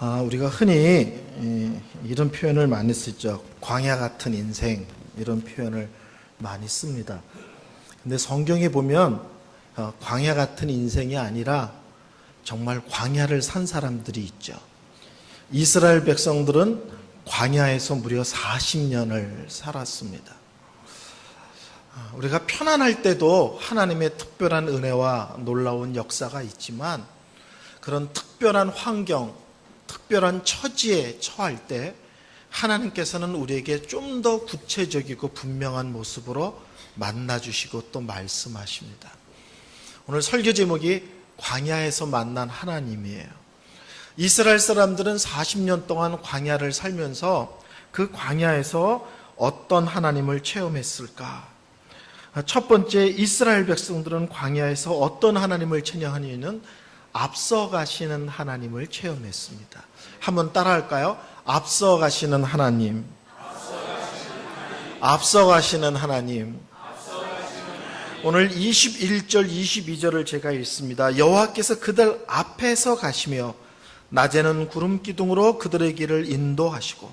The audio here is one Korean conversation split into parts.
우리가 흔히 이런 표현을 많이 쓰죠. 광야 같은 인생, 이런 표현을 많이 씁니다. 근데 성경에 보면 광야 같은 인생이 아니라 정말 광야를 산 사람들이 있죠. 이스라엘 백성들은 광야에서 무려 40년을 살았습니다. 우리가 편안할 때도 하나님의 특별한 은혜와 놀라운 역사가 있지만, 그런 특별한 환경, 특별한 처지에 처할 때 하나님께서는 우리에게 좀 더 구체적이고 분명한 모습으로 만나주시고 또 말씀하십니다. 오늘 설교 제목이 광야에서 만난 하나님이에요. 이스라엘 사람들은 40년 동안 광야를 살면서 그 광야에서 어떤 하나님을 체험했을까? 첫 번째, 이스라엘 백성들은 광야에서 어떤 하나님을 찬양하냐면 앞서가시는 하나님을 체험했습니다. 한번 따라할까요? 앞서가시는 하나님, 앞서가시는 하나님. 오늘 21절 22절을 제가 읽습니다. 여호와께서 그들 앞에서 가시며 낮에는 구름 기둥으로 그들의 길을 인도하시고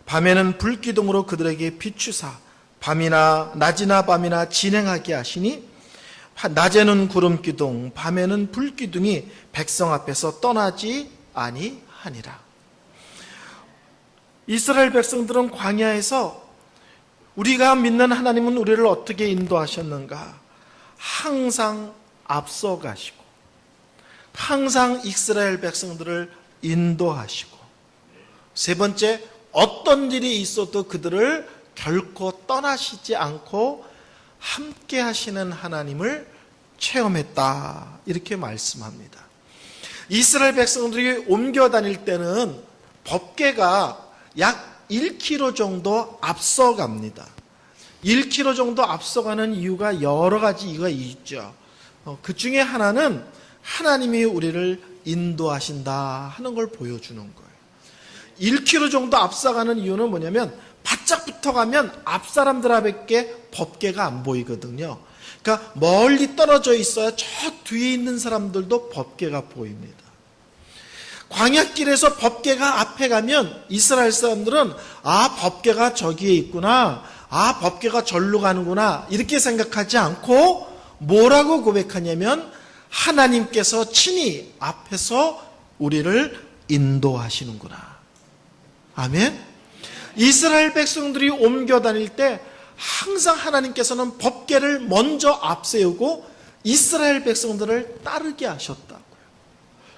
밤에는 불 기둥으로 그들에게 비추사 낮이나 밤이나 진행하게 하시니, 낮에는 구름 기둥, 밤에는 불 기둥이 백성 앞에서 떠나지 아니하니라. 이스라엘 백성들은 광야에서 우리가 믿는 하나님은 우리를 어떻게 인도하셨는가? 항상 앞서가시고 항상 이스라엘 백성들을 인도하시고, 세 번째, 어떤 일이 있어도 그들을 결코 떠나시지 않고 함께 하시는 하나님을 체험했다, 이렇게 말씀합니다. 이스라엘 백성들이 옮겨 다닐 때는 법궤가 약 1km 정도 앞서갑니다. 1km 정도 앞서가는 이유가 여러 가지 이유가 있죠. 그 중에 하나는 하나님이 우리를 인도하신다 하는 걸 보여주는 거예요. 1km 정도 앞서가는 이유는 뭐냐면, 바짝 붙어가면 앞 사람들에게 법궤가 안 보이거든요. 그러니까 멀리 떨어져 있어야 저 뒤에 있는 사람들도 법궤가 보입니다. 광야길에서 법궤가 앞에 가면 이스라엘 사람들은 법궤가 저기에 있구나, 법궤가 절로 가는구나, 이렇게 생각하지 않고 뭐라고 고백하냐면, 하나님께서 친히 앞에서 우리를 인도하시는구나. 아멘. 이스라엘 백성들이 옮겨 다닐 때 항상 하나님께서는 법궤를 먼저 앞세우고 이스라엘 백성들을 따르게 하셨다고요.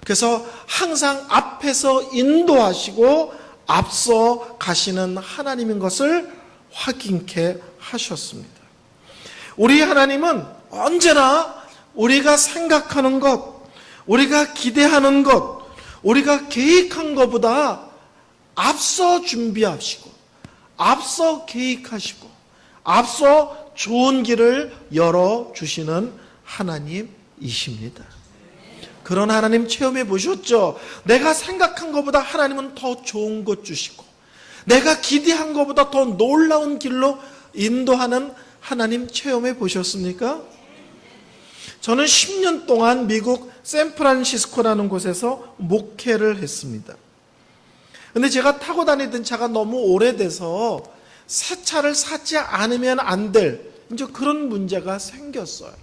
그래서 항상 앞에서 인도하시고 앞서 가시는 하나님인 것을 확인케 하셨습니다. 우리 하나님은 언제나 우리가 생각하는 것, 우리가 기대하는 것, 우리가 계획한 것보다 앞서 준비하시고, 앞서 계획하시고, 앞서 좋은 길을 열어주시는 하나님이십니다. 그런 하나님 체험해 보셨죠? 내가 생각한 것보다 하나님은 더 좋은 것 주시고, 내가 기대한 것보다 더 놀라운 길로 인도하는 하나님 체험해 보셨습니까? 저는 10년 동안 미국 샌프란시스코라는 곳에서 목회를 했습니다. 근데 제가 타고 다니던 차가 너무 오래돼서 새 차를 사지 않으면 안 될 이제 그런 문제가 생겼어요.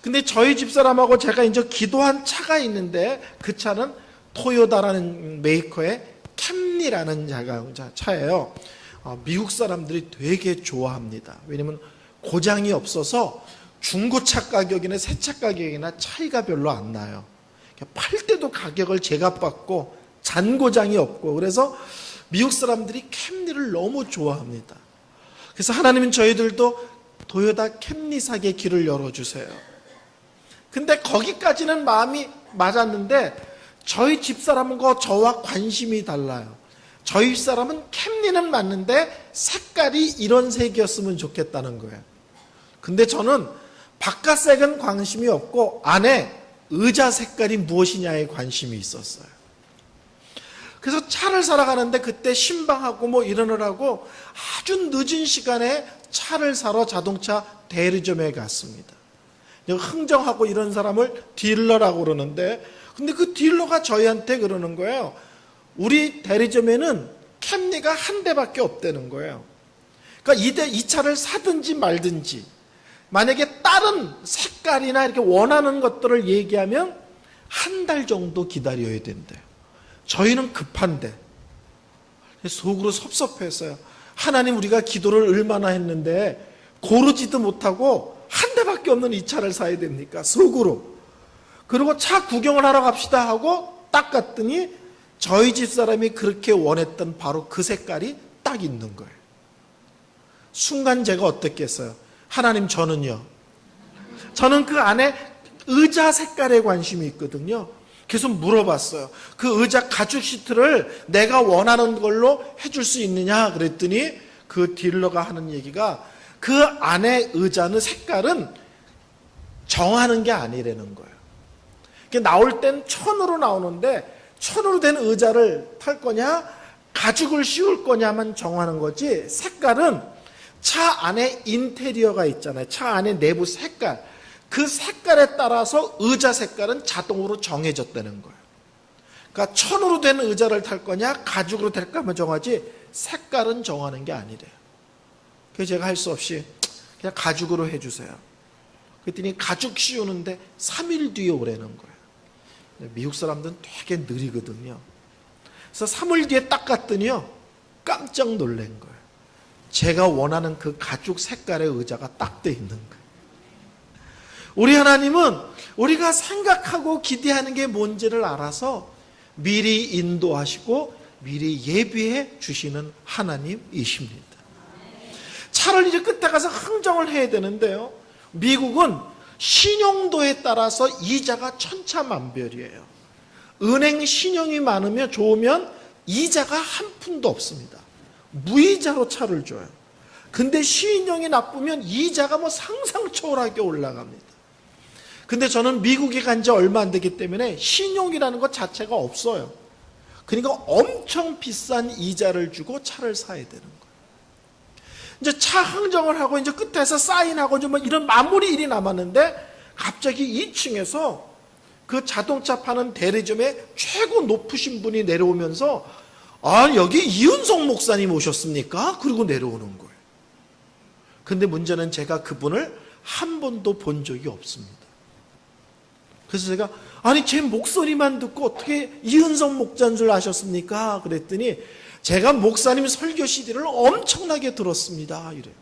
근데 저희 집사람하고 제가 이제 기도한 차가 있는데, 그 차는 토요타라는 메이커의 캠리라는 차예요. 미국 사람들이 되게 좋아합니다. 왜냐면 고장이 없어서 중고차 가격이나 새차 가격이나 차이가 별로 안 나요. 팔 때도 가격을 제값받고 잔고장이 없고, 그래서 미국 사람들이 캠리를 너무 좋아합니다. 그래서 하나님은 저희들도 토요타 캠리 사게 길을 열어주세요. 근데 거기까지는 마음이 맞았는데, 저희 집사람과 저와 관심이 달라요. 저희 집사람은 캠리는 맞는데 색깔이 이런 색이었으면 좋겠다는 거예요. 근데 저는 바깥색은 관심이 없고 안에 의자 색깔이 무엇이냐에 관심이 있었어요. 그래서 차를 사러 가는데 그때 신방하고 뭐 이러느라고 아주 늦은 시간에 차를 사러 자동차 대리점에 갔습니다. 흥정하고 이런 사람을 딜러라고 그러는데, 근데 그 딜러가 저희한테 그러는 거예요. 우리 대리점에는 캠리가 한 대밖에 없다는 거예요. 그러니까 이 차를 사든지 말든지 만약에 다른 색깔이나 이렇게 원하는 것들을 얘기하면 한 달 정도 기다려야 된대요. 저희는 급한데 속으로 섭섭했어요. 하나님, 우리가 기도를 얼마나 했는데 고르지도 못하고 한 대밖에 없는 이 차를 사야 됩니까? 속으로. 그리고 차 구경을 하러 갑시다 하고 딱 갔더니 저희 집 사람이 그렇게 원했던 바로 그 색깔이 딱 있는 거예요. 순간 제가 어떻겠어요? 하나님, 저는요. 저는 그 안에 의자 색깔에 관심이 있거든요. 계속 물어봤어요. 그 의자 가죽 시트를 내가 원하는 걸로 해줄 수 있느냐 그랬더니 그 딜러가 하는 얘기가 그 안에 의자는 색깔은 정하는 게 아니라는 거예요. 나올 땐 천으로 나오는데 천으로 된 의자를 탈 거냐 가죽을 씌울 거냐만 정하는 거지, 색깔은 차 안에 인테리어가 있잖아요. 차 안에 내부 색깔, 그 색깔에 따라서 의자 색깔은 자동으로 정해졌다는 거예요. 그러니까 천으로 된 의자를 탈 거냐 가죽으로 탈까만 정하지 색깔은 정하는 게 아니래요. 그래서 제가 할 수 없이 그냥 가죽으로 해주세요. 그랬더니 가죽 씌우는데 3일 뒤에 오라는 거예요. 미국 사람들은 되게 느리거든요. 그래서 3일 뒤에 딱 갔더니요, 깜짝 놀란 거예요. 제가 원하는 그 가죽 색깔의 의자가 딱 돼 있는 거예요. 우리 하나님은 우리가 생각하고 기대하는 게 뭔지를 알아서 미리 인도하시고 미리 예비해 주시는 하나님이십니다. 차를 이제 끝에 가서 흥정을 해야 되는데요, 미국은 신용도에 따라서 이자가 천차만별이에요. 은행 신용이 많으면 좋으면 이자가 한 푼도 없습니다. 무이자로 차를 줘요. 근데 신용이 나쁘면 이자가 상상 초월하게 올라갑니다. 근데 저는 미국에 간 지 얼마 안 되기 때문에 신용이라는 것 자체가 없어요. 그러니까 엄청 비싼 이자를 주고 차를 사야 되는 거예요. 이제 차 흥정을 하고 이제 끝에서 사인하고 이런 마무리 일이 남았는데 갑자기 2층에서 그 자동차 파는 대리점에 최고 높으신 분이 내려오면서 여기 이은성 목사님 오셨습니까? 그리고 내려오는 거예요. 근데 문제는 제가 그분을 한 번도 본 적이 없습니다. 그래서 제가 제 목소리만 듣고 어떻게 이은성 목자인 줄 아셨습니까? 그랬더니 제가 목사님 설교 CD를 엄청나게 들었습니다. 이래요.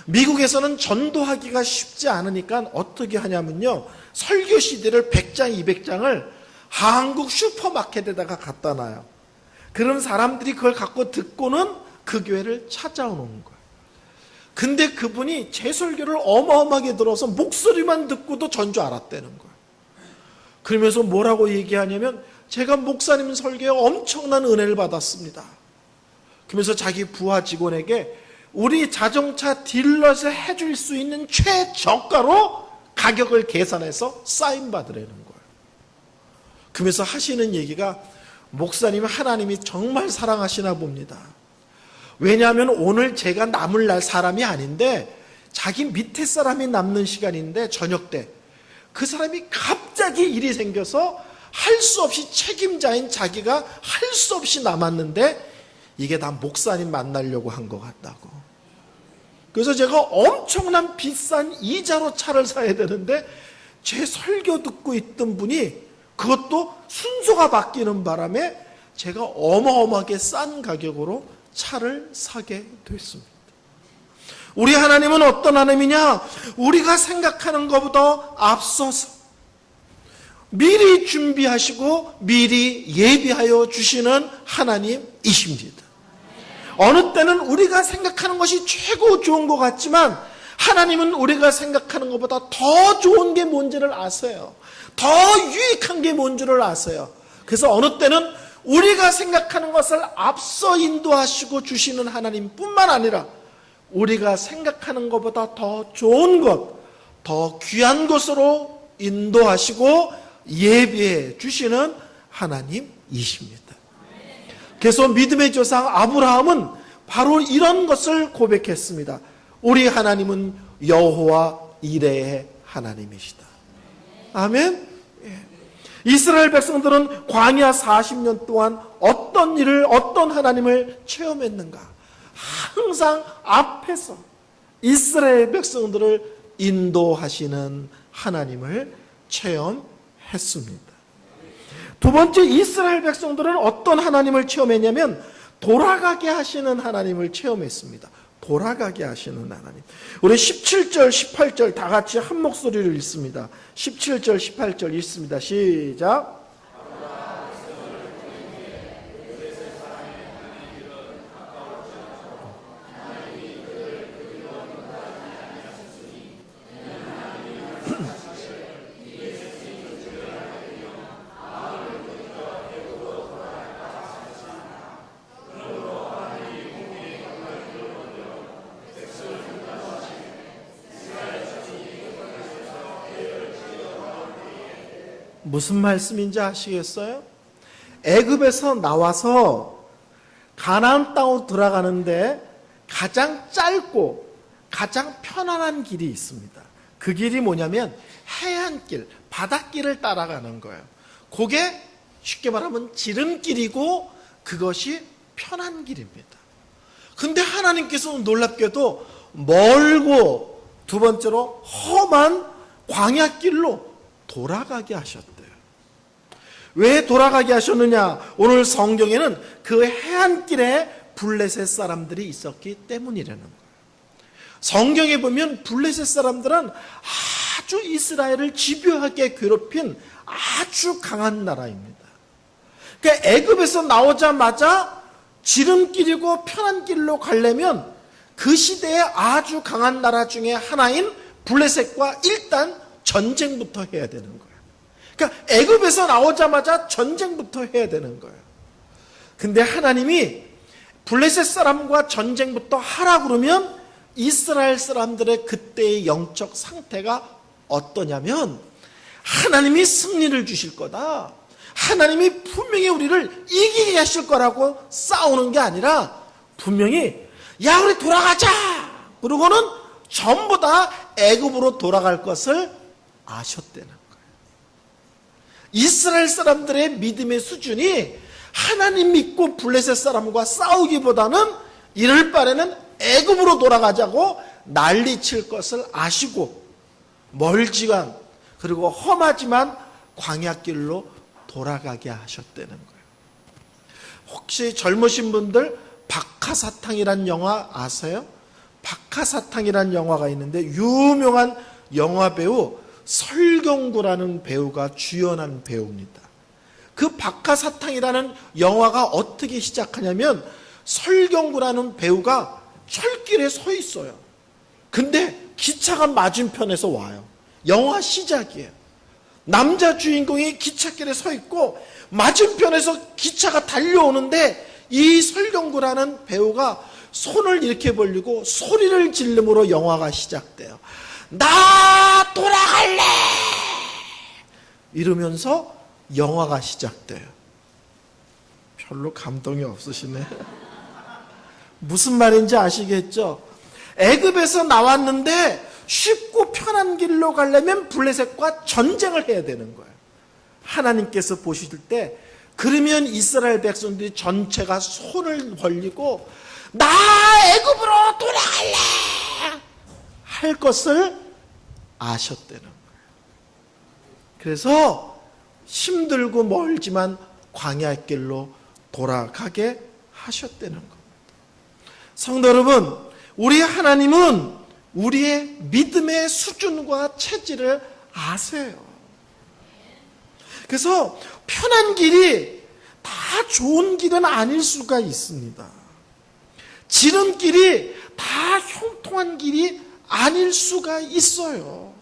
미국에서는 전도하기가 쉽지 않으니까 어떻게 하냐면요, 설교 CD를 100장, 200장을 한국 슈퍼마켓에다가 갖다 놔요. 그럼 사람들이 그걸 갖고 듣고는 그 교회를 찾아오는 거예요. 근데 그분이 제 설교를 어마어마하게 들어서 목소리만 듣고도 전주 알았다는 거예요. 그러면서 뭐라고 얘기하냐면, 제가 목사님 설교에 엄청난 은혜를 받았습니다. 그러면서 자기 부하 직원에게 우리 자동차 딜러에서 해줄 수 있는 최저가로 가격을 계산해서 사인 받으라는 거예요. 그러면서 하시는 얘기가, 목사님 하나님이 정말 사랑하시나 봅니다. 왜냐하면 오늘 제가 남을 날 사람이 아닌데 자기 밑에 사람이 남는 시간인데 저녁 때 그 사람이 갑자기 일이 생겨서 할 수 없이 책임자인 자기가 할 수 없이 남았는데 이게 다 목사님 만나려고 한 것 같다고. 그래서 제가 엄청난 비싼 이자로 차를 사야 되는데 제 설교 듣고 있던 분이 그것도 순서가 바뀌는 바람에 제가 어마어마하게 싼 가격으로 차를 사게 됐습니다. 우리 하나님은 어떤 하나님이냐? 우리가 생각하는 것보다 앞서서 미리 준비하시고 미리 예비하여 주시는 하나님이십니다. 어느 때는 우리가 생각하는 것이 최고 좋은 것 같지만 하나님은 우리가 생각하는 것보다 더 좋은 게 뭔지를 아세요. 더 유익한 게 뭔지를 아세요. 그래서 어느 때는 우리가 생각하는 것을 앞서 인도하시고 주시는 하나님뿐만 아니라 우리가 생각하는 것보다 더 좋은 것, 더 귀한 것으로 인도하시고 예비해 주시는 하나님이십니다. 그래서 믿음의 조상 아브라함은 바로 이런 것을 고백했습니다. 우리 하나님은 여호와 이레의 하나님이시다. 아멘. 이스라엘 백성들은 광야 40년 동안 어떤 하나님을 체험했는가? 항상 앞에서 이스라엘 백성들을 인도하시는 하나님을 체험했습니다. 두 번째, 이스라엘 백성들은 어떤 하나님을 체험했냐면 돌아가게 하시는 하나님을 체험했습니다. 돌아가게 하시는 하나님. 우리 17절, 18절 다 같이 한 목소리로 읽습니다. 17절, 18절 읽습니다. 시작. 무슨 말씀인지 아시겠어요? 애굽에서 나와서 가나안 땅으로 들어가는데 가장 짧고 가장 편안한 길이 있습니다. 그 길이 뭐냐면 해안길, 바닷길을 따라가는 거예요. 그게 쉽게 말하면 지름길이고 그것이 편한 길입니다. 근데 하나님께서는 놀랍게도 멀고 두 번째로 험한 광야길로 돌아가게 하셨대요. 왜 돌아가게 하셨느냐? 오늘 성경에는 그 해안길에 블레셋 사람들이 있었기 때문이라는 거예요. 성경에 보면 블레셋 사람들은 아주 이스라엘을 집요하게 괴롭힌 아주 강한 나라입니다. 그러니까 애굽에서 나오자마자 지름길이고 편한 길로 가려면 그 시대에 아주 강한 나라 중에 하나인 블레셋과 일단 전쟁부터 해야 되는 거예요. 그러니까 애굽에서 나오자마자 전쟁부터 해야 되는 거예요. 근데 하나님이 블레셋 사람과 전쟁부터 하라 그러면 이스라엘 사람들의 그때의 영적 상태가 어떠냐면 하나님이 승리를 주실 거다. 하나님이 분명히 우리를 이기게 하실 거라고 싸우는 게 아니라 분명히 야 우리 돌아가자. 그러고는 전부 다 애굽으로 돌아갈 것을 아셨다는 거예요. 이스라엘 사람들의 믿음의 수준이 하나님 믿고 블레셋 사람과 싸우기보다는 이럴 바에는 애굽으로 돌아가자고 난리칠 것을 아시고 멀지만 그리고 험하지만 광야길로 돌아가게 하셨다는 거예요. 혹시 젊으신 분들 박하사탕이란 영화 아세요? 박하사탕이란 영화가 있는데 유명한 영화배우 설경구라는 배우가 주연한 배우입니다. 그 박하사탕이라는 영화가 어떻게 시작하냐면 설경구라는 배우가 철길에 서 있어요. 근데 기차가 맞은편에서 와요. 영화 시작이에요. 남자 주인공이 기찻길에 서 있고 맞은편에서 기차가 달려오는데 이 설경구라는 배우가 손을 이렇게 벌리고 소리를 지르므로 영화가 시작돼요. 나 돌아갈래! 이러면서 영화가 시작돼요. 별로 감동이 없으시네. 무슨 말인지 아시겠죠? 애굽에서 나왔는데 쉽고 편한 길로 가려면 블레셋과 전쟁을 해야 되는 거예요. 하나님께서 보실 때 그러면 이스라엘 백성들이 전체가 손을 벌리고 나 애굽으로 돌아갈래! 할 것을 아셨다는 거예요. 그래서 힘들고 멀지만 광야길로 돌아가게 하셨다는 겁니다. 성도 여러분, 우리 하나님은 우리의 믿음의 수준과 체질을 아세요. 그래서 편한 길이 다 좋은 길은 아닐 수가 있습니다. 지름길이 다 형통한 길이 아닐 수가 있어요.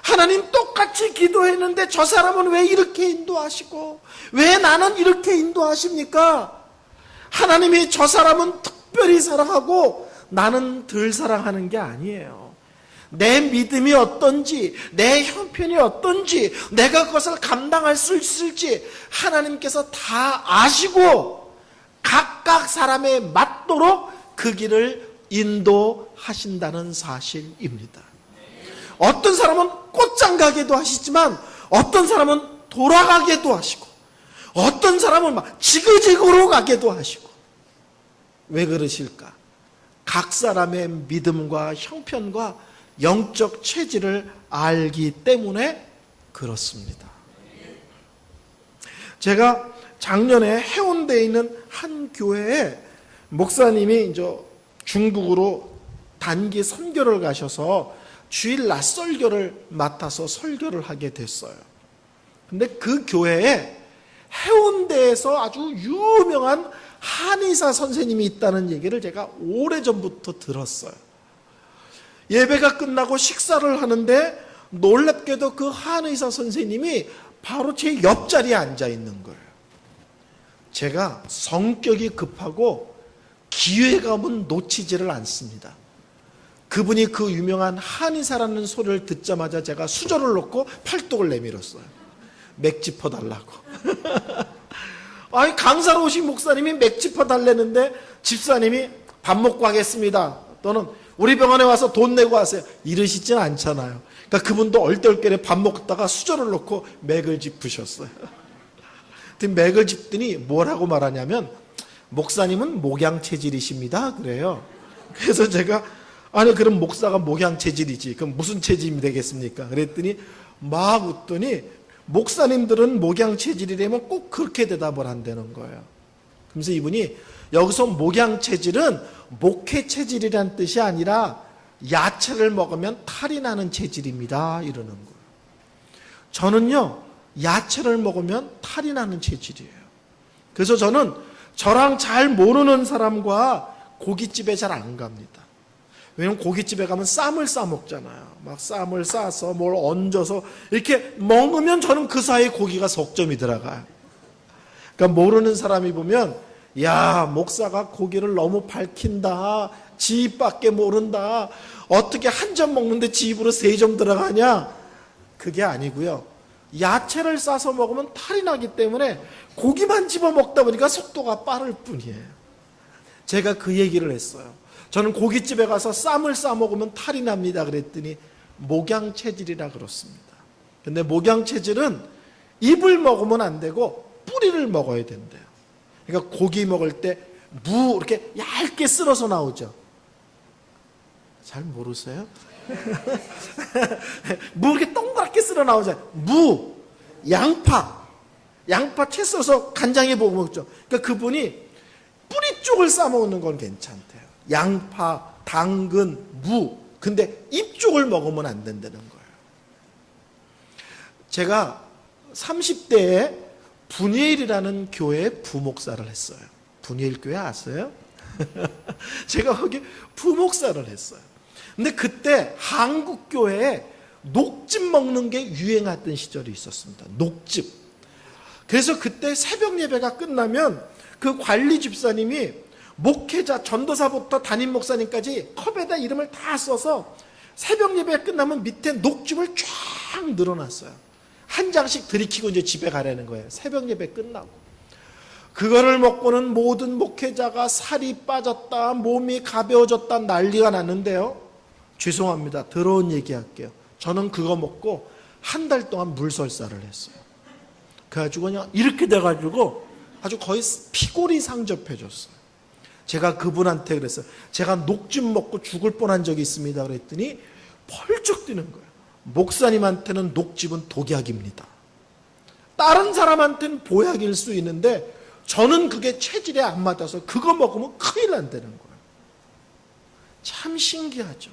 하나님 똑같이 기도했는데 저 사람은 왜 이렇게 인도하시고 왜 나는 이렇게 인도하십니까? 하나님이 저 사람은 특별히 사랑하고 나는 덜 사랑하는 게 아니에요. 내 믿음이 어떤지, 내 형편이 어떤지, 내가 그것을 감당할 수 있을지 하나님께서 다 아시고 각각 사람에 맞도록 그 길을 인도하신다는 사실입니다. 어떤 사람은 꽃장 가게도 하시지만 어떤 사람은 돌아가게도 하시고 어떤 사람은 막 지그지그로 가게도 하시고. 왜 그러실까? 각 사람의 믿음과 형편과 영적 체질을 알기 때문에 그렇습니다. 제가 작년에 해운대에 있는 한 교회에 목사님이 이제 중국으로 단기 선교를 가셔서 주일 낮 설교를 맡아서 설교를 하게 됐어요. 근데 그 교회에 해운대에서 아주 유명한 한의사 선생님이 있다는 얘기를 제가 오래전부터 들었어요. 예배가 끝나고 식사를 하는데 놀랍게도 그 한의사 선생님이 바로 제 옆자리에 앉아 있는 거예요. 제가 성격이 급하고 기회감은 놓치지를 않습니다. 그분이 그 유명한 한의사라는 소리를 듣자마자 제가 수저를 놓고 팔뚝을 내밀었어요. 맥짚어 달라고. 아니, 강사로 오신 목사님이 맥짚어 달래는데 집사님이 밥 먹고 하겠습니다. 또는 우리 병원에 와서 돈 내고 하세요. 이러시진 않잖아요. 그러니까 그분도 얼떨결에 밥 먹다가 수저를 놓고 맥을 짚으셨어요. 맥을 짚더니 뭐라고 말하냐면 목사님은 목양 체질이십니다. 그래요. 그래서 제가 아니 그럼 목사가 목양 체질이지. 그럼 무슨 체질이 되겠습니까? 그랬더니 막 웃더니 목사님들은 목양 체질이라면 꼭 그렇게 대답을 한다는 거예요. 그래서 이분이 여기서 목양 체질은 목회 체질이란 뜻이 아니라 야채를 먹으면 탈이 나는 체질입니다. 이러는 거예요. 저는요 야채를 먹으면 탈이 나는 체질이에요. 그래서 저는 저랑 잘 모르는 사람과 고깃집에 잘 안 갑니다. 왜냐면 고깃집에 가면 쌈을 싸 먹잖아요. 막 쌈을 싸서 뭘 얹어서 이렇게 먹으면 저는 그 사이에 고기가 석점이 들어가요. 그러니까 모르는 사람이 보면 야 목사가 고기를 너무 밝힌다. 지 입밖에 모른다. 어떻게 한 점 먹는데 지 입으로 3점 들어가냐? 그게 아니고요. 야채를 싸서 먹으면 탈이 나기 때문에 고기만 집어 먹다 보니까 속도가 빠를 뿐이에요. 제가 그 얘기를 했어요. 저는 고깃집에 가서 쌈을 싸 먹으면 탈이 납니다. 그랬더니 목양 체질이라 그렇습니다. 근데 목양 체질은 잎을 먹으면 안 되고 뿌리를 먹어야 된대요. 그러니까 고기 먹을 때 무 이렇게 얇게 쓸어서 나오죠. 잘 모르세요? 무 이렇게 동그랗게 쓸어 나오잖아요. 무, 양파 채 써서 간장에 볶아 먹죠. 그러니까 그분이 뿌리 쪽을 싸 먹는 건 괜찮대요. 양파, 당근, 무. 근데 잎 쪽을 먹으면 안 된다는 거예요. 제가 30대에 분이엘이라는 교회에 부목사를 했어요. 분이엘 교회 아세요? 제가 거기 부목사를 했어요. 근데 그때 한국 교회에 녹즙 먹는 게 유행하던 시절이 있었습니다. 녹즙. 그래서 그때 새벽 예배가 끝나면 그 관리 집사님이 목회자, 전도사부터 담임 목사님까지 컵에다 이름을 다 써서 새벽 예배 끝나면 밑에 녹즙을 쫙 늘어놨어요. 한 장씩 들이키고 이제 집에 가라는 거예요. 새벽 예배 끝나고. 그거를 먹고는 모든 목회자가 살이 빠졌다, 몸이 가벼워졌다 난리가 났는데요. 죄송합니다. 더러운 얘기할게요. 저는 그거 먹고 한 달 동안 물설사를 했어요. 그래가지고 그냥 이렇게 돼가지고 아주 거의 피골이 상접해졌어요. 제가 그분한테 그랬어요. 제가 녹즙 먹고 죽을 뻔한 적이 있습니다. 그랬더니 펄쩍 뛰는 거예요. 목사님한테는 녹즙은 독약입니다. 다른 사람한테는 보약일 수 있는데 저는 그게 체질에 안 맞아서 그거 먹으면 큰일 난다는 거예요. 참 신기하죠.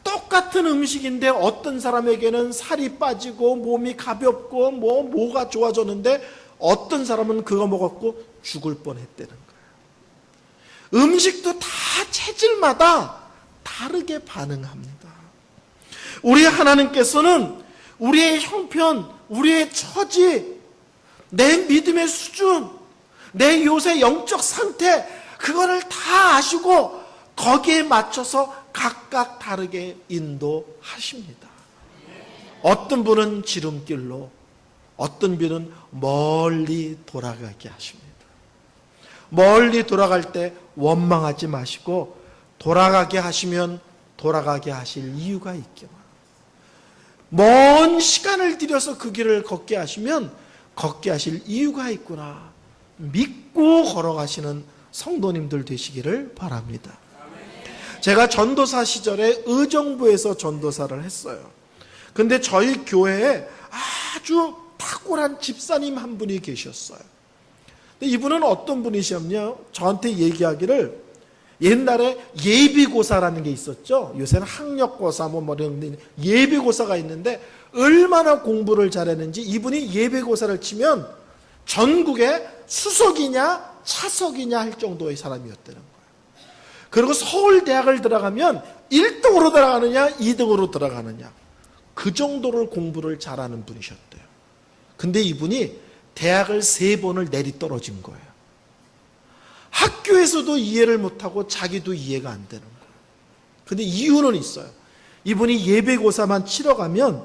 똑같은 음식인데 어떤 사람에게는 살이 빠지고 몸이 가볍고 뭐가 좋아졌는데 어떤 사람은 그거 먹었고 죽을 뻔했다는 거예요. 음식도 다 체질마다 다르게 반응합니다. 우리 하나님께서는 우리의 형편, 우리의 처지, 내 믿음의 수준, 내 요새 영적 상태 그거를 다 아시고 거기에 맞춰서 각각 다르게 인도하십니다. 어떤 분은 지름길로, 어떤 분은 멀리 돌아가게 하십니다. 멀리 돌아갈 때 원망하지 마시고 돌아가게 하시면 돌아가게 하실 이유가 있기만. 먼 시간을 들여서 그 길을 걷게 하시면 걷게 하실 이유가 있구나 믿고 걸어가시는 성도님들 되시기를 바랍니다. 제가 전도사 시절에 의정부에서 전도사를 했어요. 근데 저희 교회에 아주 탁월한 집사님 한 분이 계셨어요. 근데 이분은 어떤 분이셨냐? 저한테 얘기하기를 옛날에 예비고사라는 게 있었죠. 요새는 학력고사 뭐 이런 예비고사가 있는데 얼마나 공부를 잘했는지 이분이 예비고사를 치면 전국에 수석이냐 차석이냐 할 정도의 사람이었다는 거예요. 그리고 서울대학을 들어가면 1등으로 들어가느냐 2등으로 들어가느냐 그 정도를 공부를 잘하는 분이셨대요. 근데 이분이 대학을 3번을 내리 떨어진 거예요. 학교에서도 이해를 못하고 자기도 이해가 안 되는 거예요. 근데 이유는 있어요. 이분이 예배고사만 치러 가면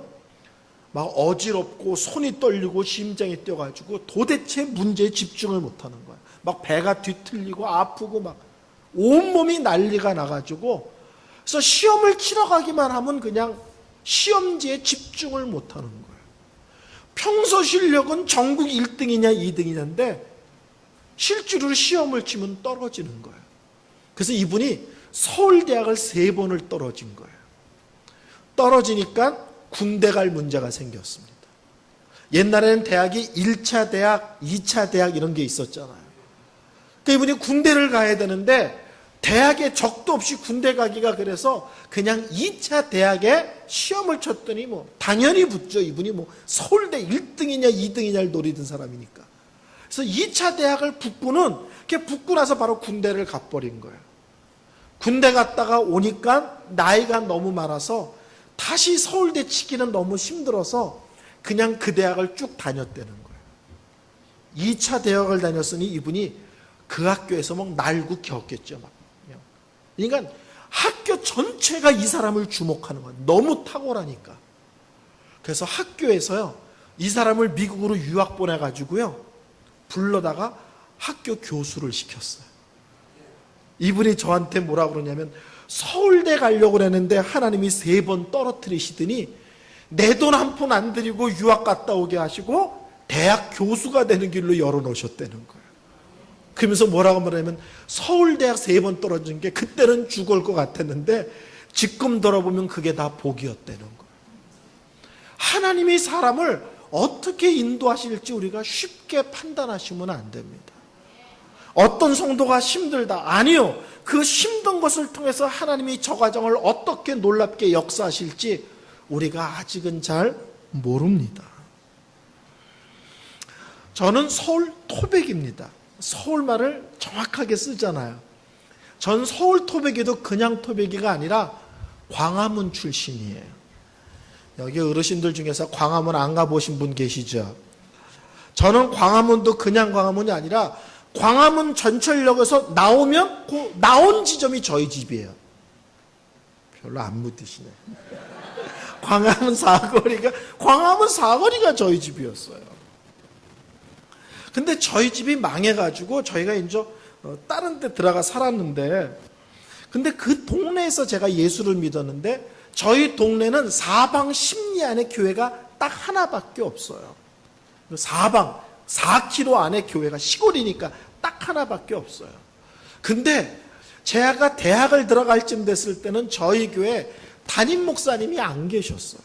막 어지럽고 손이 떨리고 심장이 뛰어가지고 도대체 문제에 집중을 못하는 거예요. 막 배가 뒤틀리고 아프고 막 온몸이 난리가 나가지고 그래서 시험을 치러 가기만 하면 그냥 시험지에 집중을 못하는 거예요. 평소 실력은 전국 1등이냐 2등이냐인데 실제로 시험을 치면 떨어지는 거예요. 그래서 이분이 서울대학을 3번을 떨어진 거예요. 떨어지니까 군대 갈 문제가 생겼습니다. 옛날에는 대학이 1차 대학, 2차 대학 이런 게 있었잖아요. 그러니까 이분이 군대를 가야 되는데 대학에 적도 없이 군대 가기가 그래서 그냥 2차 대학에 시험을 쳤더니 뭐 당연히 붙죠. 이분이 뭐 서울대 1등이냐 2등이냐를 노리던 사람이니까. 그래서 2차 대학을 붙고 나서 바로 군대를 가버린 거예요. 군대 갔다가 오니까 나이가 너무 많아서 다시 서울대 치기는 너무 힘들어서 그냥 그 대학을 쭉 다녔다는 거예요. 2차 대학을 다녔으니 이분이 그 학교에서 막 날고 겪겠죠. 막. 그러니까 학교 전체가 이 사람을 주목하는 거예요. 너무 탁월하니까. 그래서 학교에서요, 이 사람을 미국으로 유학 보내가지고요, 불러다가 학교 교수를 시켰어요. 이분이 저한테 뭐라 그러냐면, 서울대 가려고 그랬는데 하나님이 3번 떨어뜨리시더니 내 돈 한 푼 안 들이고 유학 갔다 오게 하시고 대학 교수가 되는 길로 열어놓으셨다는 거예요. 그러면서 뭐라고 말하냐면 서울대학 3번 떨어진 게 그때는 죽을 것 같았는데 지금 돌아보면 그게 다 복이었다는 거예요. 하나님이 사람을 어떻게 인도하실지 우리가 쉽게 판단하시면 안 됩니다. 어떤 성도가 힘들다. 아니요. 그 힘든 것을 통해서 하나님이 저 과정을 어떻게 놀랍게 역사하실지 우리가 아직은 잘 모릅니다. 저는 서울 토백입니다. 서울말을 정확하게 쓰잖아요. 전 서울 토백이도 그냥 토백이가 아니라 광화문 출신이에요. 여기 어르신들 중에서 광화문 안 가보신 분 계시죠? 저는 광화문도 그냥 광화문이 아니라 광화문 전철역에서 나오면 그 나온 지점이 저희 집이에요. 별로 안 묻으시네. 광화문 사거리가 저희 집이었어요. 근데 저희 집이 망해가지고 저희가 이제 다른 데 들어가 살았는데, 근데 그 동네에서 제가 예수를 믿었는데 저희 동네는 사방 10리 안에 교회가 딱 하나밖에 없어요. 사방 4km 안에 교회가, 시골이니까 딱 하나밖에 없어요. 근데 제가 대학을 들어갈 쯤 됐을 때는 저희 교회 담임 목사님이 안 계셨어요.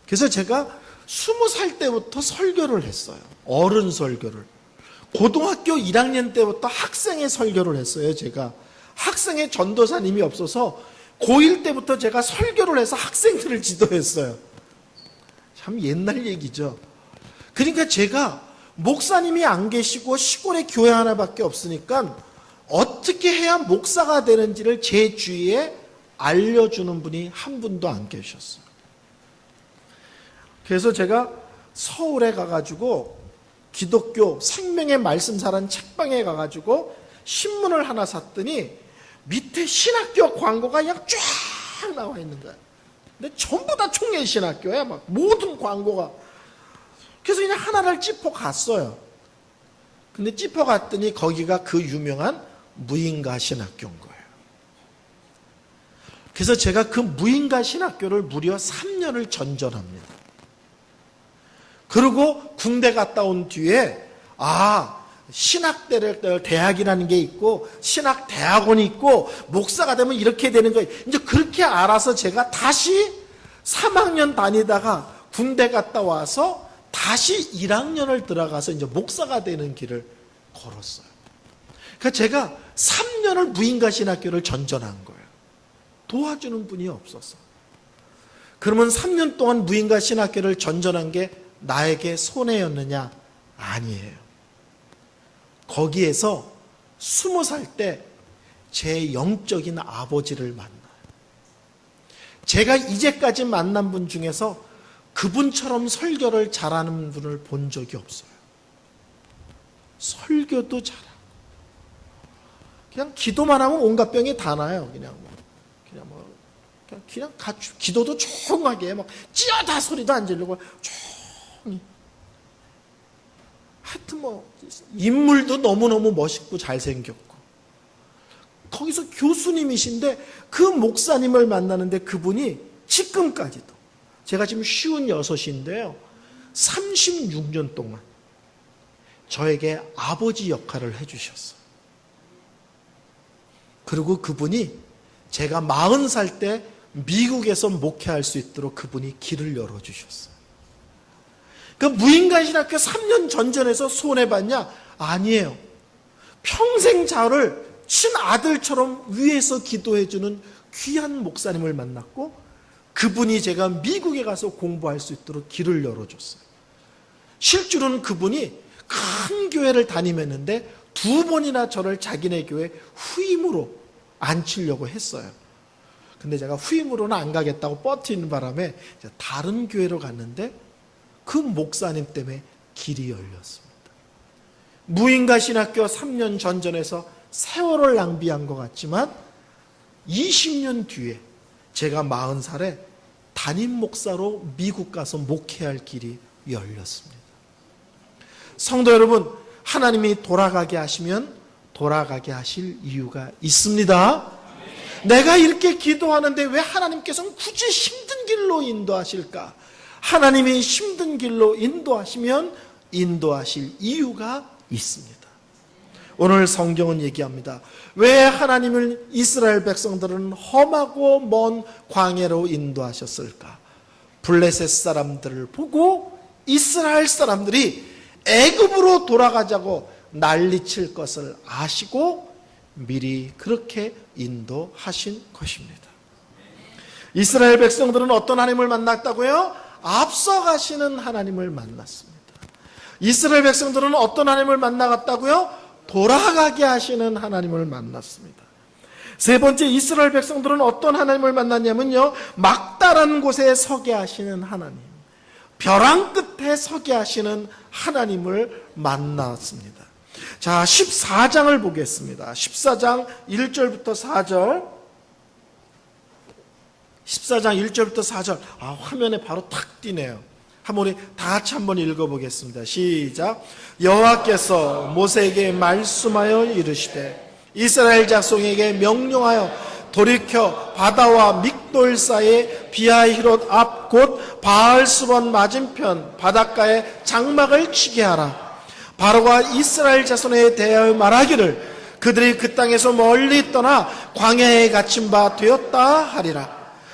그래서 제가 20살 때부터 설교를 했어요. 어른 설교를. 고등학교 1학년 때부터 학생의 설교를 했어요. 제가 학생의 전도사님이 없어서 고1 때부터 제가 설교를 해서 학생들을 지도했어요. 참 옛날 얘기죠. 그러니까 제가 목사님이 안 계시고 시골에 교회 하나밖에 없으니까 어떻게 해야 목사가 되는지를 제 주위에 알려주는 분이 한 분도 안 계셨어요. 그래서 제가 서울에 가가지고 기독교 생명의 말씀사라는 책방에 가가지고 신문을 하나 샀더니 밑에 신학교 광고가 그냥 쫙 나와 있는 거야. 근데 전부 다 총회 신학교야. 막 모든 광고가. 그래서 그냥 하나를 짚어 갔어요. 근데 짚어 갔더니 거기가 그 유명한 무인가 신학교인 거예요. 그래서 제가 그 무인가 신학교를 무려 3년을 전전합니다. 그리고 군대 갔다 온 뒤에 대학이라는 게 있고 신학대학원이 있고 목사가 되면 이렇게 되는 거예요. 이제 그렇게 알아서 제가 다시 3학년 다니다가 군대 갔다 와서 다시 1학년을 들어가서 이제 목사가 되는 길을 걸었어요. 그러니까 제가 3년을 무인가 신학교를 전전한 거예요. 도와주는 분이 없어서. 그러면 3년 동안 무인가 신학교를 전전한 게 나에게 손해였느냐? 아니에요. 거기에서 20살 때 제 영적인 아버지를 만나요. 제가 이제까지 만난 분 중에서 그분처럼 설교를 잘하는 분을 본 적이 없어요. 설교도 잘하고 그냥 기도만 하면 온갖 병이 다 나요. 그냥 기도도 조용하게 막 찌어다 소리도 안 지르고 조용히. 하여튼 인물도 너무너무 멋있고 잘생겼고. 거기서 교수님이신데 그 목사님을 만나는데 그분이 지금까지도 제가 지금 56인데요. 36년 동안 저에게 아버지 역할을 해주셨어요. 그리고 그분이 제가 40살 때 미국에서 목회할 수 있도록 그분이 길을 열어주셨어요. 그 무인간신학교 3년 전전해서 손해봤냐? 아니에요. 평생 저를 친아들처럼 위에서 기도해주는 귀한 목사님을 만났고 그분이 제가 미국에 가서 공부할 수 있도록 길을 열어줬어요. 실제로는 그분이 큰 교회를 다니면는데 2번이나 저를 자기네 교회 후임으로 앉히려고 했어요. 근데 제가 후임으로는 안 가겠다고 버티는 바람에 다른 교회로 갔는데 그 목사님 때문에 길이 열렸습니다. 무인가 신학교 3년 전전해서 세월을 낭비한 것 같지만 20년 뒤에 제가 40살에 담임 목사로 미국 가서 목회할 길이 열렸습니다. 성도 여러분, 하나님이 돌아가게 하시면 돌아가게 하실 이유가 있습니다. 내가 이렇게 기도하는데 왜 하나님께서는 굳이 힘든 길로 인도하실까? 하나님이 힘든 길로 인도하시면 인도하실 이유가 있습니다. 오늘 성경은 얘기합니다. 왜 하나님을 이스라엘 백성들은 험하고 먼 광야로 인도하셨을까? 블레셋 사람들을 보고 이스라엘 사람들이 애굽으로 돌아가자고 난리칠 것을 아시고 미리 그렇게 인도하신 것입니다. 이스라엘 백성들은 어떤 하나님을 만났다고요? 앞서가시는 하나님을 만났습니다. 이스라엘 백성들은 어떤 하나님을 만나갔다고요? 돌아가게 하시는 하나님을 만났습니다. 세 번째, 이스라엘 백성들은 어떤 하나님을 만났냐면요, 막다른 곳에 서게 하시는 하나님, 벼랑 끝에 서게 하시는 하나님을 만났습니다. 자, 14장을 보겠습니다. 14장 1절부터 4절. 14장 1절부터 4절. 화면에 바로 탁 띄네요. 한번 우리 다 같이 한번 읽어보겠습니다. 시작. 여호와께서 모세에게 말씀하여 이르시되 이스라엘 자손에게 명령하여 돌이켜 바다와 믹돌 사이에 비하히롯 앞 곧 바알스본 맞은편 바닷가에 장막을 치게 하라. 바로가 이스라엘 자손에 대하여 말하기를 그들이 그 땅에서 멀리 떠나 광야에 갇힌 바 되었다 하리라.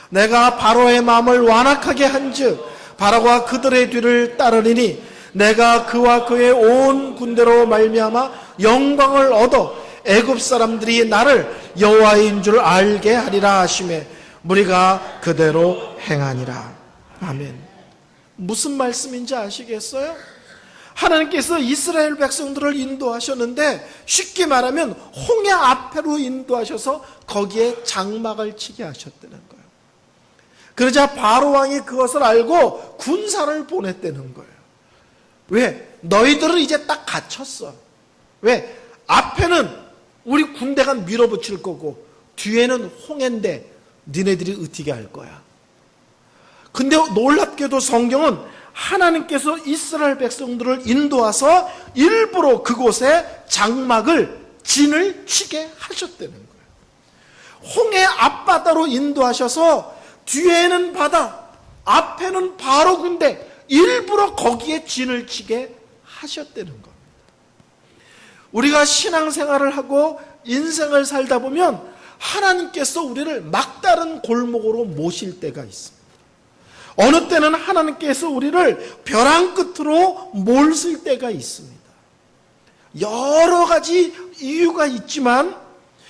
내가 바로의 마음을 완악하게 한즉 바로가 그들의 뒤를 따르리니 내가 그와 그의 온 군대로 말미암아 영광을 얻어 애굽 사람들이 나를 여호와인 줄 알게 하리라 하시매 무리가 그대로 행하니라. 아멘. 무슨 말씀인지 아시겠어요? 하나님께서 이스라엘 백성들을 인도하셨는데 쉽게 말하면 홍해 앞으로 인도하셔서 거기에 장막을 치게 하셨다는 거예요. 그러자 바로 왕이 그것을 알고 군사를 보냈다는 거예요. 왜? 너희들은 이제 딱 갇혔어. 왜? 앞에는 우리 군대가 밀어붙일 거고 뒤에는 홍해인데 니네들이 어떻게 할 거야? 근데 놀랍게도 성경은 하나님께서 이스라엘 백성들을 인도하서 일부러 그곳에 장막을 진을 치게 하셨다는 거예요. 홍해 앞바다로 인도하셔서 뒤에는 바다, 앞에는 바로 군대, 일부러 거기에 진을 치게 하셨다는 겁니다. 우리가 신앙생활을 하고 인생을 살다 보면 하나님께서 우리를 막다른 골목으로 모실 때가 있습니다. 어느 때는 하나님께서 우리를 벼랑 끝으로 몰실 때가 있습니다. 여러 가지 이유가 있지만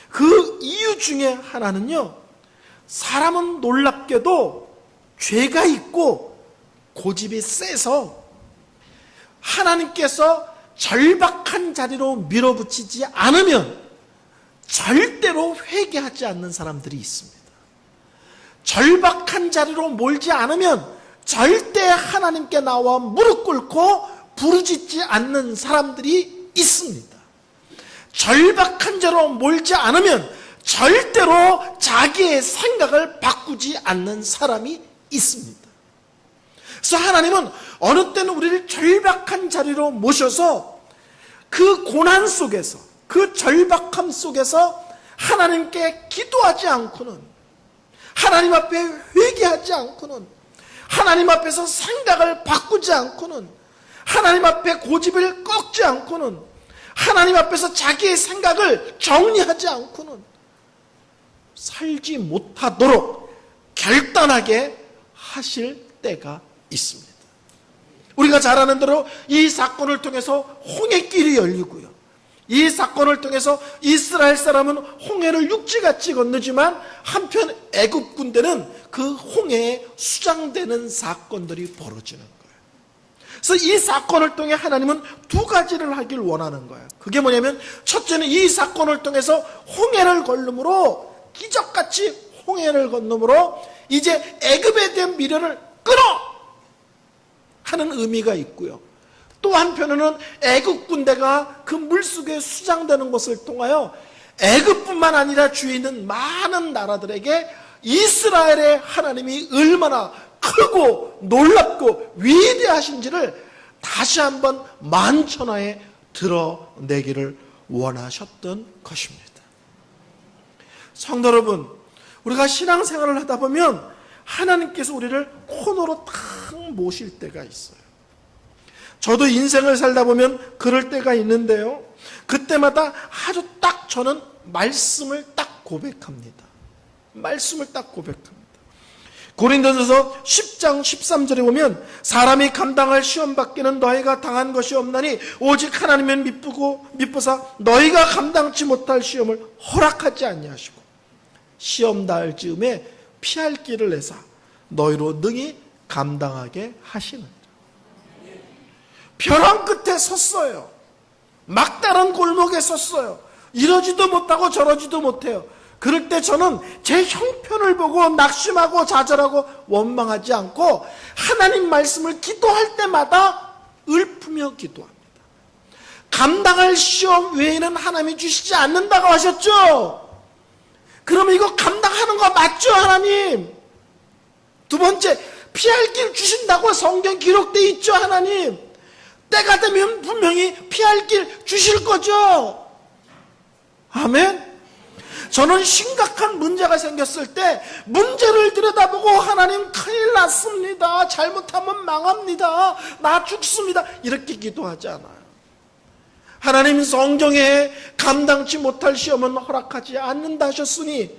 그 이유 중에 하나는요, 사람은 놀랍게도 죄가 있고 고집이 세서 하나님께서 절박한 자리로 밀어붙이지 않으면 절대로 회개하지 않는 사람들이 있습니다. 절박한 자리로 몰지 않으면 절대 하나님께 나와 무릎 꿇고 부르짖지 않는 사람들이 있습니다. 절박한 자리로 몰지 않으면 절대로 자기의 생각을 바꾸지 않는 사람이 있습니다. 그래서 하나님은 어느 때는 우리를 절박한 자리로 모셔서 그 고난 속에서, 그 절박함 속에서 하나님께 기도하지 않고는, 하나님 앞에 회개하지 않고는, 하나님 앞에서 생각을 바꾸지 않고는, 하나님 앞에 고집을 꺾지 않고는, 하나님 앞에서 자기의 생각을 정리하지 않고는 살지 못하도록 결단하게 하실 때가 있습니다. 우리가 잘 아는 대로 이 사건을 통해서 홍해길이 열리고요, 이 사건을 통해서 이스라엘 사람은 홍해를 육지같이 건너지만 한편 애굽 군대는 그 홍해에 수장되는 사건들이 벌어지는 거예요. 그래서 이 사건을 통해 하나님은 두 가지를 하길 원하는 거예요. 그게 뭐냐면, 첫째는 이 사건을 통해서 홍해를 건너므로, 기적같이 홍해를 건너므로 이제 애굽에 대한 미련을 끊어 하는 의미가 있고요, 또 한편으로는 애굽 군대가 그 물속에 수장되는 것을 통하여 애굽뿐만 아니라 주위에 있는 많은 나라들에게 이스라엘의 하나님이 얼마나 크고 놀랍고 위대하신지를 다시 한번 만천하에 드러내기를 원하셨던 것입니다. 성도 여러분, 우리가 신앙생활을 하다 보면 하나님께서 우리를 코너로 탁 모실 때가 있어요. 저도 인생을 살다 보면 그럴 때가 있는데요, 그때마다 아주 딱 저는 말씀을 딱 고백합니다. 말씀을 딱 고백합니다. 고린도전서 10장 13절에 보면, 사람이 감당할 시험 받기는 너희가 당한 것이 없나니 오직 하나님은 미쁘사 너희가 감당치 못할 시험을 허락하지 아니하시고 시험 닿을 즈음에 피할 길을 내사 너희로 능히 감당하게 하시느니라. 벼랑 끝에 섰어요. 막다른 골목에 섰어요. 이러지도 못하고 저러지도 못해요. 그럴 때 저는 제 형편을 보고 낙심하고 좌절하고 원망하지 않고 하나님 말씀을 기도할 때마다 읊으며 기도합니다. 감당할 시험 외에는 하나님이 주시지 않는다고 하셨죠? 그러면 이거 감당하는 거 맞죠, 하나님? 두 번째, 피할 길 주신다고 성경 기록되어 있죠, 하나님? 때가 되면 분명히 피할 길 주실 거죠? 아멘? 저는 심각한 문제가 생겼을 때 문제를 들여다보고, 하나님 큰일 났습니다, 잘못하면 망합니다, 나 죽습니다, 이렇게 기도하지 않아요. 하나님 성경에 감당치 못할 시험은 허락하지 않는다 하셨으니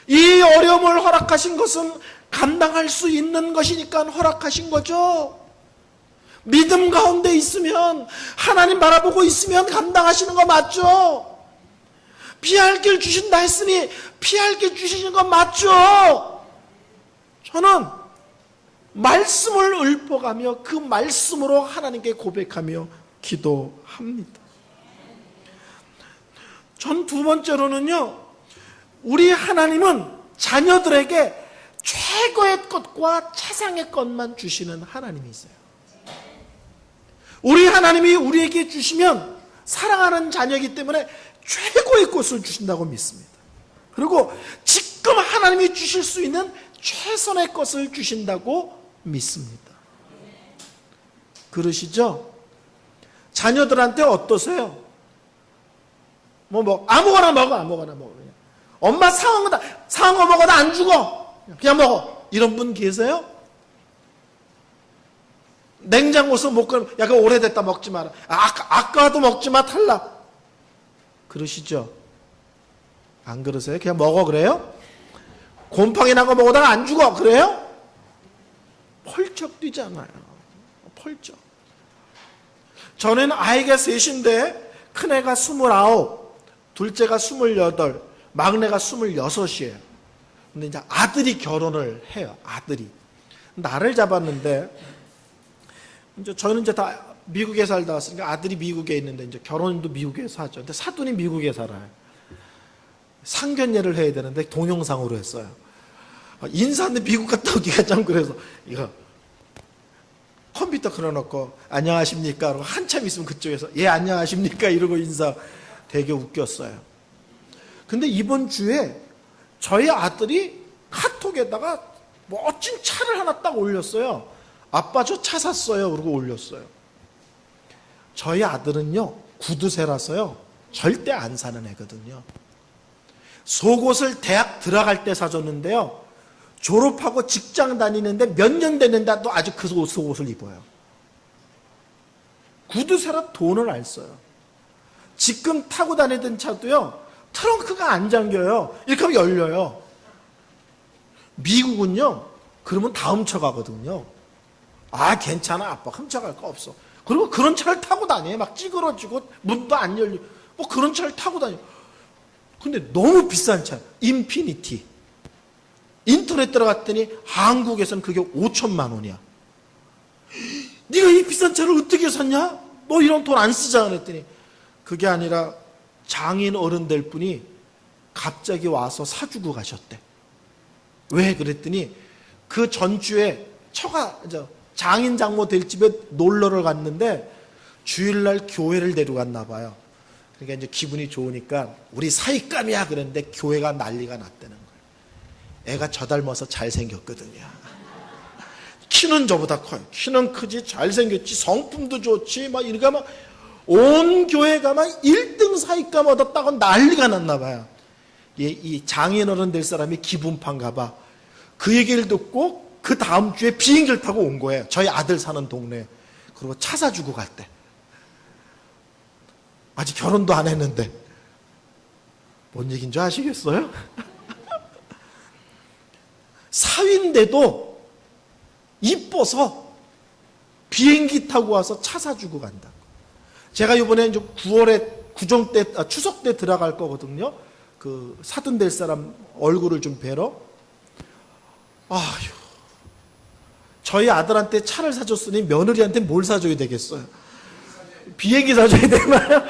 이 어려움을 허락하신 것은 감당할 수 있는 것이니까 허락하신 거죠. 믿음 가운데 있으면, 하나님 바라보고 있으면 감당하시는 거 맞죠? 피할 길 주신다 했으니 피할 길 주시는 거 맞죠? 저는 말씀을 읊어가며 그 말씀으로 하나님께 고백하며 기도합니다. 전 두 번째로는요, 우리 하나님은 자녀들에게 최고의 것과 최상의 것만 주시는 하나님이세요. 우리 하나님이 우리에게 주시면 사랑하는 자녀이기 때문에 최고의 것을 주신다고 믿습니다. 그리고 지금 하나님이 주실 수 있는 최선의 것을 주신다고 믿습니다. 그러시죠? 자녀들한테 어떠세요? 아무거나 먹어. 그냥. 엄마 상한 거 먹어도 안 죽어. 그냥 먹어. 이런 분 계세요? 냉장고에서 못 꺼내. 야, 그거 오래됐다 먹지 마라. 아까도 먹지 마, 탈락. 그러시죠? 안 그러세요? 그냥 먹어, 그래요? 곰팡이 난 거 먹다가 안 죽어, 그래요? 펄쩍 뛰잖아요. 펄쩍. 전에는 아이가 셋인데 큰애가 29, 둘째가 28, 막내가 26이에요. 근데 이제 아들이 결혼을 해요. 아들이. 나를 잡았는데, 이제 저는 이제 다 미국에 살다 왔으니까 아들이 미국에 있는데 이제 결혼도 미국에서 하죠. 근데 사돈이 미국에 살아요. 상견례를 해야 되는데 동영상으로 했어요. 인사하는데 미국 갔다 오기가 좀 그래서 이거 컴퓨터 걸어놓고 안녕하십니까? 그러고 한참 있으면 그쪽에서 예 안녕하십니까? 이러고 인사. 되게 웃겼어요. 근데 이번 주에 저희 아들이 카톡에다가 멋진 차를 하나 딱 올렸어요. 아빠 저 차 샀어요. 그러고 올렸어요. 저희 아들은요 구두쇠라서요 절대 안 사는 애거든요. 속옷을 대학 들어갈 때 사줬는데요, 졸업하고 직장 다니는데 몇 년 됐는데도 아직 그 속옷을 입어요. 구두쇠라 돈을 안 써요. 지금 타고 다니던 차도요 트렁크가 안 잠겨요. 이렇게 하면 열려요. 미국은요 그러면 다 훔쳐가거든요. 아 괜찮아 아빠 훔쳐갈 거 없어. 그리고 그런 차를 타고 다녀요. 막 찌그러지고 문도 안 열리고 뭐 그런 차를 타고 다녀요. 근데 너무 비싼 차, 인피니티. 인터넷 들어갔더니 한국에서는 그게 5천만 원이야. 네가 이 비싼 차를 어떻게 샀냐? 너 이런 돈 안 쓰잖아 그랬더니 그게 아니라 장인 어른들 분이 갑자기 와서 사주고 가셨대. 왜 그랬더니 그 전주에 장인 장모 될 집에 놀러를 갔는데 주일날 교회를 데려갔나 봐요. 그러니까 이제 기분이 좋으니까 우리 사익감이야 그랬는데 교회가 난리가 났다는 거예요. 애가 저 닮아서 잘생겼거든요. 키는 저보다 커요. 키는 크지 잘생겼지 성품도 좋지 막 이러니까 막 온 교회가 막 1등 사익감 얻었다고 난리가 났나 봐요. 이 장인어른 될 사람이 기분파인가 봐. 그 얘기를 듣고 그 다음 주에 비행기를 타고 온 거예요. 저희 아들 사는 동네에. 그리고 차 사주고 갈 때. 아직 결혼도 안 했는데. 뭔 얘기인 줄 아시겠어요? 사위인데도 이뻐서 비행기 타고 와서 차 사주고 간다. 제가 이번에 이제 9월에 구정 때, 추석 때 들어갈 거거든요. 그 사돈 될 사람 얼굴을 좀 뵈러. 아휴. 저희 아들한테 차를 사줬으니 며느리한테 뭘 사줘야 되겠어요? 비행기 사줘야 되나요?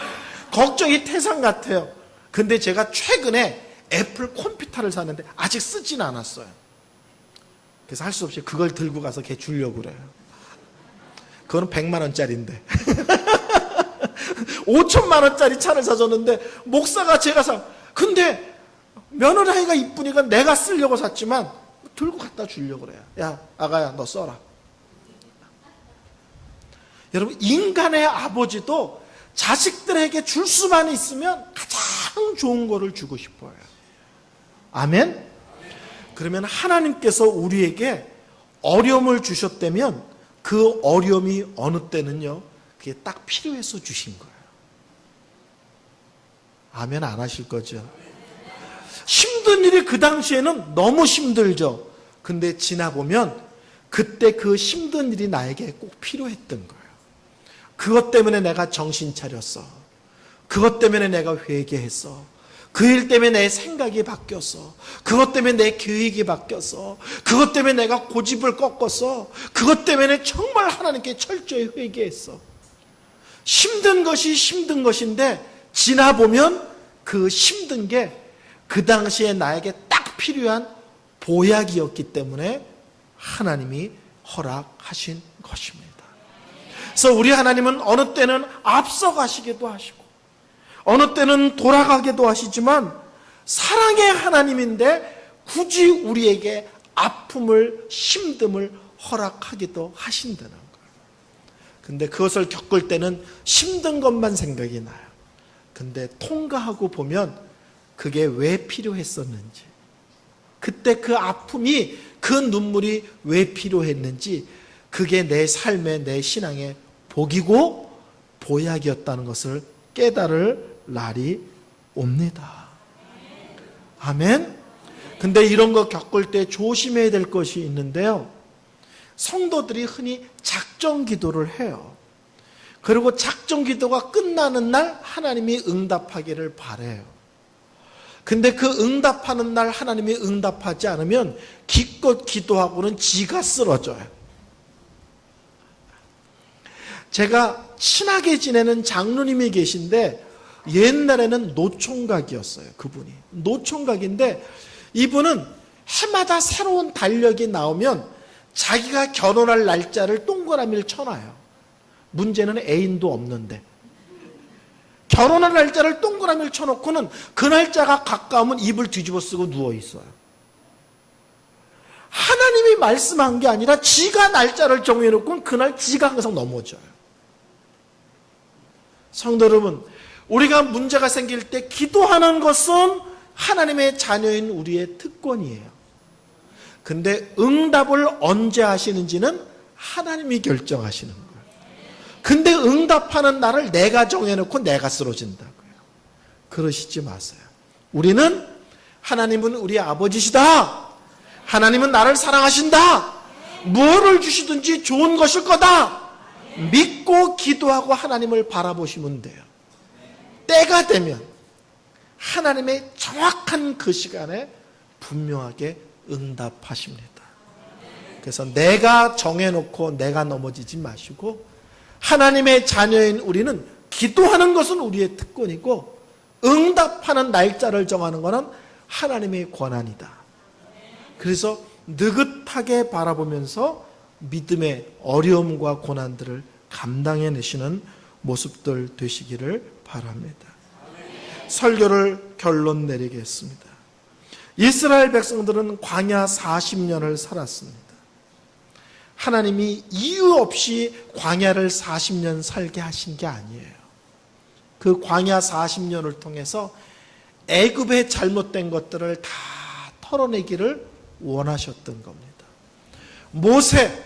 걱정이 태산 같아요. 근데 제가 최근에 애플 컴퓨터를 샀는데 아직 쓰진 않았어요. 그래서 할 수 없이 그걸 들고 가서 걔 주려고 그래요. 그거는 100만 원짜리인데 5천만 원짜리 차를 사줬는데 목사가 제가 근데 며느리가 이쁘니까 내가 쓰려고 샀지만 들고 갖다 주려고 그래요. 야 아가야 너 써라. 여러분 인간의 아버지도 자식들에게 줄 수만 있으면 가장 좋은 거를 주고 싶어요. 아멘? 그러면 하나님께서 우리에게 어려움을 주셨다면 그 어려움이 어느 때는요 그게 딱 필요해서 주신 거예요. 아멘 안 하실 거죠? 힘든 일이 그 당시에는 너무 힘들죠. 근데 지나보면 그때 그 힘든 일이 나에게 꼭 필요했던 거예요. 그것 때문에 내가 정신 차렸어. 그것 때문에 내가 회개했어. 그 일 때문에 내 생각이 바뀌었어. 그것 때문에 내 계획이 바뀌었어. 그것 때문에 내가 고집을 꺾었어. 그것 때문에 정말 하나님께 철저히 회개했어. 힘든 것이 힘든 것인데 지나보면 그 힘든 게 그 당시에 나에게 딱 필요한 보약이었기 때문에 하나님이 허락하신 것입니다. 그래서 우리 하나님은 어느 때는 앞서가시기도 하시고 어느 때는 돌아가기도 하시지만 사랑의 하나님인데 굳이 우리에게 아픔을 힘듦을 허락하기도 하신다는 거예요. 근데 그것을 겪을 때는 힘든 것만 생각이 나요. 근데 통과하고 보면 그게 왜 필요했었는지, 그때 그 아픔이 그 눈물이 왜 필요했는지 그게 내 삶의, 내 신앙의 복이고 보약이었다는 것을 깨달을 날이 옵니다. 아멘. 근데 이런 거 겪을 때 조심해야 될 것이 있는데요. 성도들이 흔히 작정 기도를 해요. 그리고 작정 기도가 끝나는 날 하나님이 응답하기를 바라요. 근데 그 응답하는 날 하나님이 응답하지 않으면 기껏 기도하고는 지가 쓰러져요. 제가 친하게 지내는 장로님이 계신데 옛날에는 노총각이었어요. 그분이 노총각인데 이분은 해마다 새로운 달력이 나오면 자기가 결혼할 날짜를 동그라미를 쳐놔요. 문제는 애인도 없는데 결혼할 날짜를 동그라미를 쳐놓고는 그 날짜가 가까우면 이불 뒤집어 쓰고 누워있어요. 하나님이 말씀한 게 아니라 지가 날짜를 정해놓고 그날 지가 항상 넘어져요. 성도 여러분, 우리가 문제가 생길 때 기도하는 것은 하나님의 자녀인 우리의 특권이에요. 근데 응답을 언제 하시는지는 하나님이 결정하시는 거예요. 근데 응답하는 날을 내가 정해놓고 내가 쓰러진다고요. 그러시지 마세요. 우리는 하나님은 우리 아버지시다. 하나님은 나를 사랑하신다. 무엇을 주시든지 좋은 것일 거다. 믿고 기도하고 하나님을 바라보시면 돼요. 때가 되면 하나님의 정확한 그 시간에 분명하게 응답하십니다. 그래서 내가 정해놓고 내가 넘어지지 마시고 하나님의 자녀인 우리는 기도하는 것은 우리의 특권이고 응답하는 날짜를 정하는 것은 하나님의 권한이다. 그래서 느긋하게 바라보면서 믿음의 어려움과 고난들을 감당해내시는 모습들 되시기를 바랍니다. 설교를 결론 내리겠습니다. 이스라엘 백성들은 광야 40년을 살았습니다. 하나님이 이유 없이 광야를 40년 살게 하신 게 아니에요. 그 광야 40년을 통해서 애굽의 잘못된 것들을 다 털어내기를 원하셨던 겁니다. 모세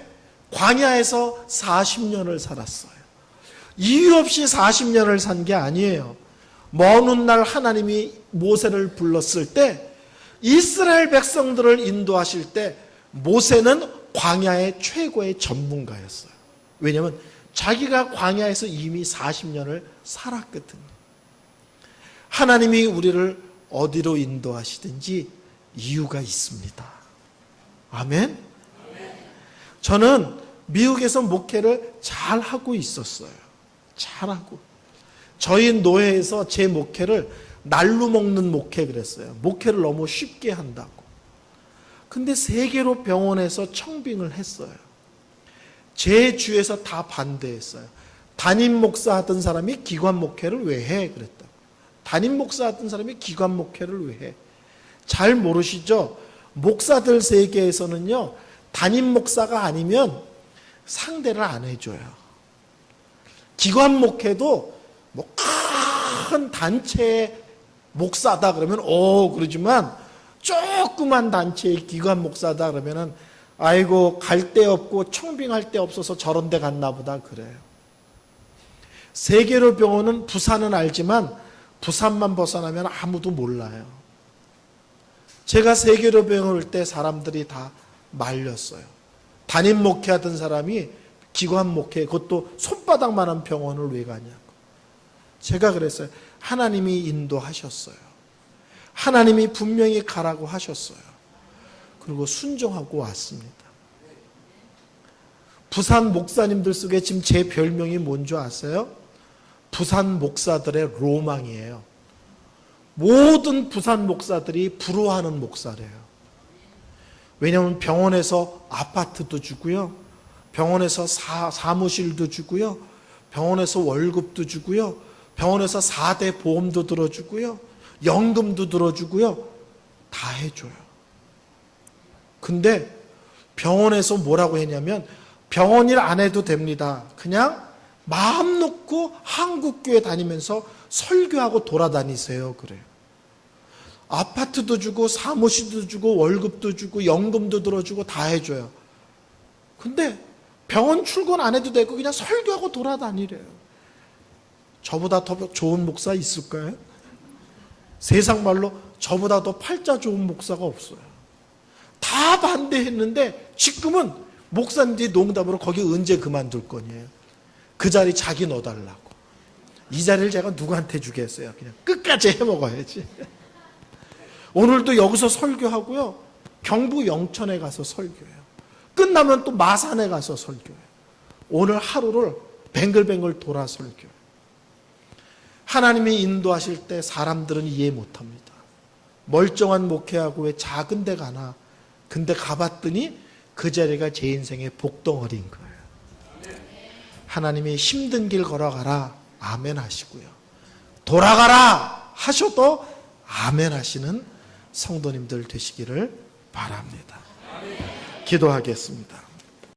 광야에서 40년을 살았어요. 이유 없이 40년을 산 게 아니에요. 먼 훗날 하나님이 모세를 불렀을 때 이스라엘 백성들을 인도하실 때 모세는 광야의 최고의 전문가였어요. 왜냐하면 자기가 광야에서 이미 40년을 살았거든요. 하나님이 우리를 어디로 인도하시든지 이유가 있습니다. 아멘? 저는 미국에서 목회를 잘하고 있었어요. 잘하고. 저희 노회에서 제 목회를 날로 먹는 목회 그랬어요. 목회를 너무 쉽게 한다고. 근데 세계로 병원에서 청빙을 했어요. 제 주에서 다 반대했어요. 담임 목사 하던 사람이 기관 목회를 왜 해? 그랬다고. 담임 목사 하던 사람이 기관 목회를 왜 해? 잘 모르시죠? 목사들 세계에서는요, 담임 목사가 아니면 상대를 안 해줘요. 기관 목회도 뭐 큰 단체의 목사다 그러면 그러지만 조그만 단체의 기관 목사다 그러면은 아이고 갈 데 없고 청빙할 데 없어서 저런 데 갔나 보다 그래요. 세계로 병원은 부산은 알지만 부산만 벗어나면 아무도 몰라요. 제가 세계로 병원 올 때 사람들이 다 말렸어요. 담임 목회하던 사람이 기관 목회, 그것도 손바닥만한 병원을 왜 가냐고. 제가 그랬어요. 하나님이 인도하셨어요. 하나님이 분명히 가라고 하셨어요. 그리고 순종하고 왔습니다. 부산 목사님들 속에 지금 제 별명이 뭔지 아세요? 부산 목사들의 로망이에요. 모든 부산 목사들이 부러워하는 목사래요. 왜냐하면 병원에서 아파트도 주고요. 병원에서 사무실도 주고요. 병원에서 월급도 주고요. 병원에서 4대 보험도 들어주고요. 연금도 들어주고요. 다 해줘요. 근데 병원에서 뭐라고 했냐면 병원 일 안 해도 됩니다. 그냥 마음 놓고 한국교회 다니면서 설교하고 돌아다니세요. 그래요. 아파트도 주고 사무실도 주고 월급도 주고 연금도 들어주고 다 해줘요. 근데 병원 출근 안 해도 되고 그냥 설교하고 돌아다니래요. 저보다 더 좋은 목사 있을까요? 세상 말로 저보다 더 팔자 좋은 목사가 없어요. 다 반대했는데 지금은 목사님들이 농담으로 거기 언제 그만둘 거냐요. 그 자리 자기 넣어달라고. 이 자리를 제가 누구한테 주겠어요. 그냥 끝까지 해먹어야지. 오늘도 여기서 설교하고요. 경부 영천에 가서 설교해요. 끝나면 또 마산에 가서 설교해요. 오늘 하루를 뱅글뱅글 돌아 설교해요. 하나님이 인도하실 때 사람들은 이해 못합니다. 멀쩡한 목회하고 왜 작은 데 가나. 근데 가봤더니 그 자리가 제 인생의 복덩어리인 거예요. 하나님이 힘든 길 걸어가라. 아멘 하시고요. 돌아가라 하셔도 아멘 하시는 성도님들 되시기를 바랍니다. 기도하겠습니다.